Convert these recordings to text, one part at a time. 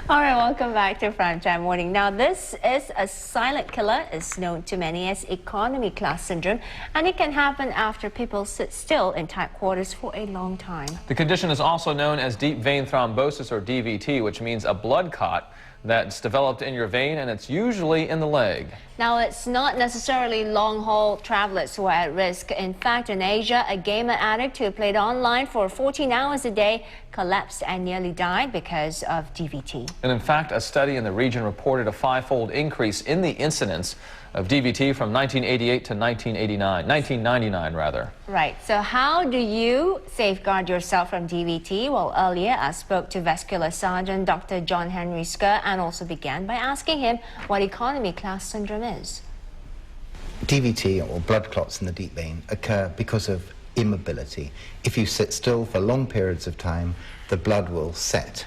All right, welcome back to Primetime Morning. Now, this is a silent killer. It's known to many as economy class syndrome, and it can happen after people sit still in tight quarters for a long time. The condition is also known as deep vein thrombosis, or DVT, which means a blood clot that's developed in your vein, and it's usually in the leg. Now, it's not necessarily long-haul travelers who are at risk. In fact, in Asia, a gamer addict who played online for 14 hours a day collapsed and nearly died because of DVT. And in fact, a study in the region reported a 5-fold increase in the incidence of DVT from 1988 to 1999 rather. Right. So how do you safeguard yourself from DVT? Well, earlier I spoke to vascular surgeon Dr. John Henry Skur and also began by asking him what economy class syndrome is. DVT, or blood clots in the deep vein, occur because of immobility. If you sit still for long periods of time, the blood will set.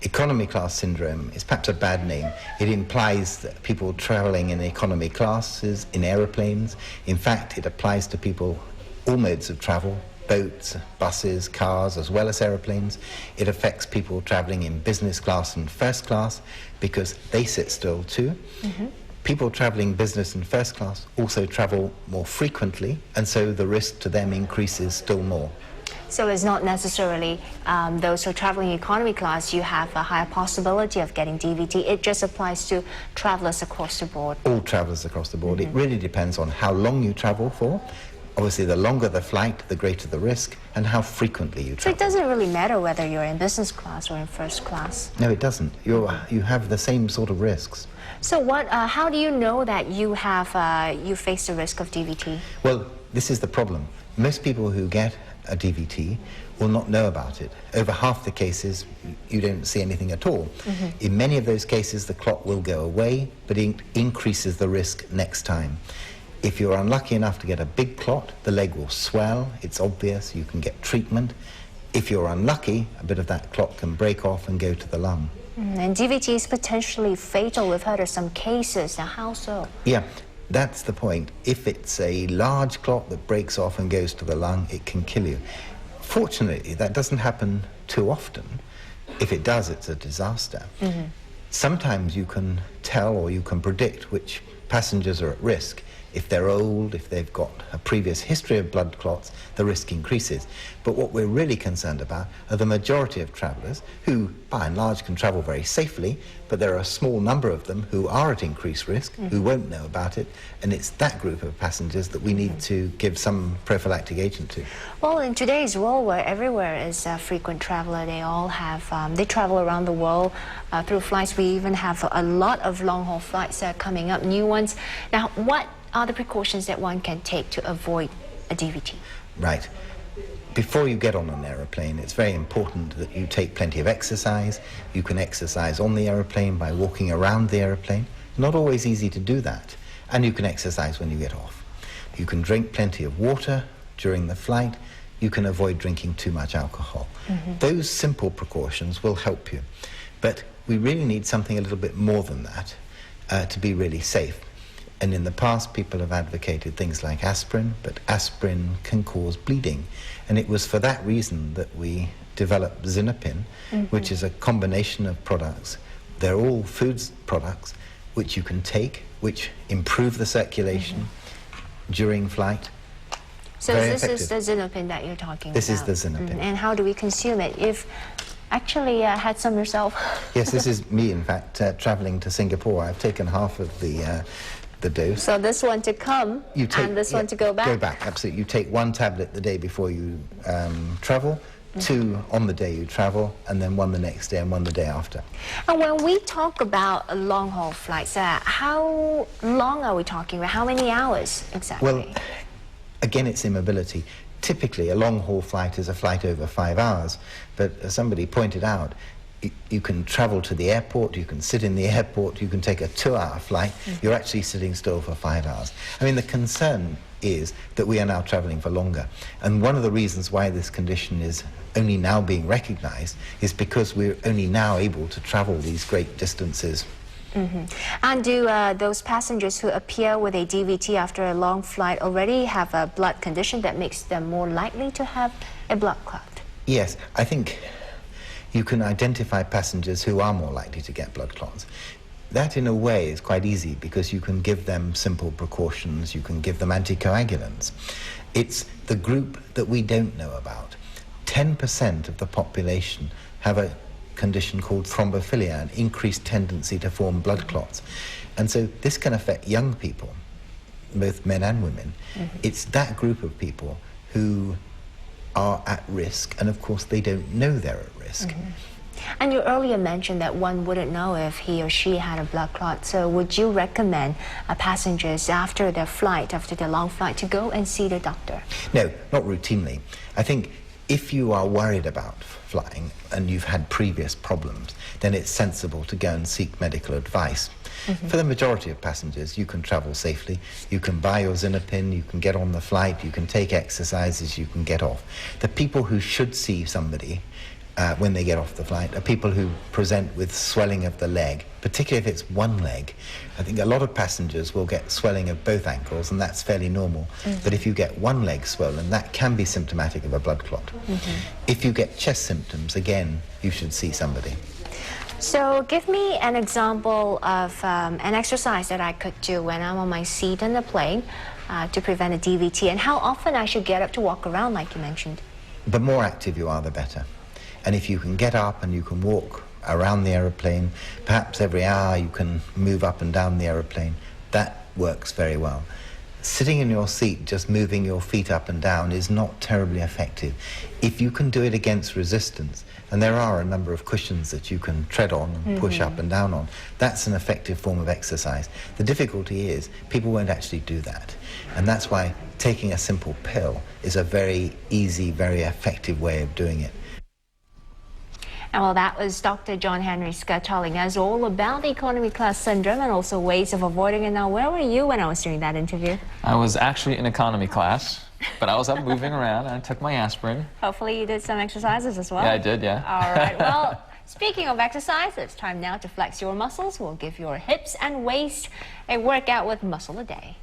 Economy class syndrome is perhaps a bad name. It implies that people traveling in economy classes, in aeroplanes. In fact, it applies to people, all modes of travel, boats, buses, cars, as well as aeroplanes. It affects people traveling in business class and first class because they sit still too. People traveling business and first class also travel more frequently, and so the risk to them increases still more. So it's not necessarily those who are traveling economy class, you have a higher possibility of getting DVT. It just applies to travelers across the board. All travelers across the board. It really depends on how long you travel for. Obviously, the longer the flight, the greater the risk, and how frequently you travel. So it doesn't really matter whether you're in business class or in first class? No, it doesn't. You have the same sort of risks. So how do you know that you face the risk of DVT? Well, this is the problem. Most people who get a DVT will not know about it. Over half the cases, you don't see anything at all. In many of those cases, the clot will go away, but it increases the risk next time. If you're unlucky enough to get a big clot, the leg will swell, it's obvious, you can get treatment. If you're unlucky, a bit of that clot can break off and go to the lung. And DVT is potentially fatal. We've heard of some cases. Now, how so? Yeah, that's the point. If it's a large clot that breaks off and goes to the lung, it can kill you. Fortunately, that doesn't happen too often. If it does, it's a disaster. Sometimes you can tell or you can predict which passengers are at risk. If they're old, if they've got a previous history of blood clots, the risk increases. But what we're really concerned about are the majority of travellers who, by and large, can travel very safely, but there are a small number of them who are at increased risk, who won't know about it, and it's that group of passengers that we need to give some prophylactic agent to. Well, in today's world where everywhere is a frequent traveller, they all have, they travel around the world through flights. We even have a lot of long-haul flights coming up, new ones. Now, what are the precautions that one can take to avoid a DVT? Right. Before you get on an aeroplane, it's very important that you take plenty of exercise. You can exercise on the aeroplane by walking around the aeroplane. Not always easy to do that. And you can exercise when you get off. You can drink plenty of water during the flight. You can avoid drinking too much alcohol. Those simple precautions will help you. But we really need something a little bit more than that to be really safe. And in the past, people have advocated things like aspirin, but aspirin can cause bleeding. And it was for that reason that we developed Xinapin, which is a combination of products. They're all foods products which you can take, which improve the circulation during flight. So this is the Xinapin that you're talking about? This is the Xinapin. And how do we consume it? You've actually had some yourself. Yes, this is me, in fact, traveling to Singapore. I've taken half of the dose. So this one to come and this one to go back? Go back, absolutely. You take one tablet the day before you travel, two on the day you travel, and then one the next day and one the day after. And when we talk about long-haul flights, how long are we talking about? How many hours exactly? Well, again, it's immobility. Typically, a long-haul flight is a flight over 5 hours, but as somebody pointed out, you can travel to the airport, you can sit in the airport, you can take a 2-hour flight, you're actually sitting still for 5 hours. I mean, the concern is that we are now traveling for longer. And one of the reasons why this condition is only now being recognized is because we're only now able to travel these great distances. And do those passengers who appear with a DVT after a long flight already have a blood condition that makes them more likely to have a blood clot? Yes, I think you can identify passengers who are more likely to get blood clots. That, in a way, is quite easy because you can give them simple precautions, you can give them anticoagulants. It's the group that we don't know about. 10% of the population have a condition called thrombophilia, an increased tendency to form blood clots. And so this can affect young people, both men and women. It's that group of people who are at risk, and of course they don't know they're at risk. And you earlier mentioned that one wouldn't know if he or she had a blood clot. So would you recommend passengers after their flight, after their long flight, to go and see the doctor? No, not routinely. I think if you are worried about flying and you've had previous problems, then it's sensible to go and seek medical advice. For the majority of passengers, you can travel safely, you can buy your Xenopin, you can get on the flight, you can take exercises, you can get off. The people who should see somebody when they get off the flight are people who present with swelling of the leg, particularly if it's one leg. I think a lot of passengers will get swelling of both ankles, and that's fairly normal. But if you get one leg swollen, that can be symptomatic of a blood clot. If you get chest symptoms, again, you should see somebody. So give me an example of an exercise that I could do when I'm on my seat in the plane to prevent a DVT, and how often I should get up to walk around, like you mentioned. The more active you are, the better. And if you can get up and you can walk around the aeroplane, perhaps every hour you can move up and down the aeroplane, that works very well. Sitting in your seat, just moving your feet up and down, is not terribly effective. If you can do it against resistance, and there are a number of cushions that you can tread on and push up and down on, that's an effective form of exercise. The difficulty is people won't actually do that. And that's why taking a simple pill is a very easy, very effective way of doing it. And well, that was Dr. John Henry Scott telling us all about the economy class syndrome and also ways of avoiding it. Now, where were you when I was doing that interview? I was actually in economy class, but I was up moving around and I took my aspirin. Hopefully you did some exercises as well. Yeah, I did, yeah. All right, well, speaking of exercise, it's time now to flex your muscles. We'll give your hips and waist a workout with Muscle a Day.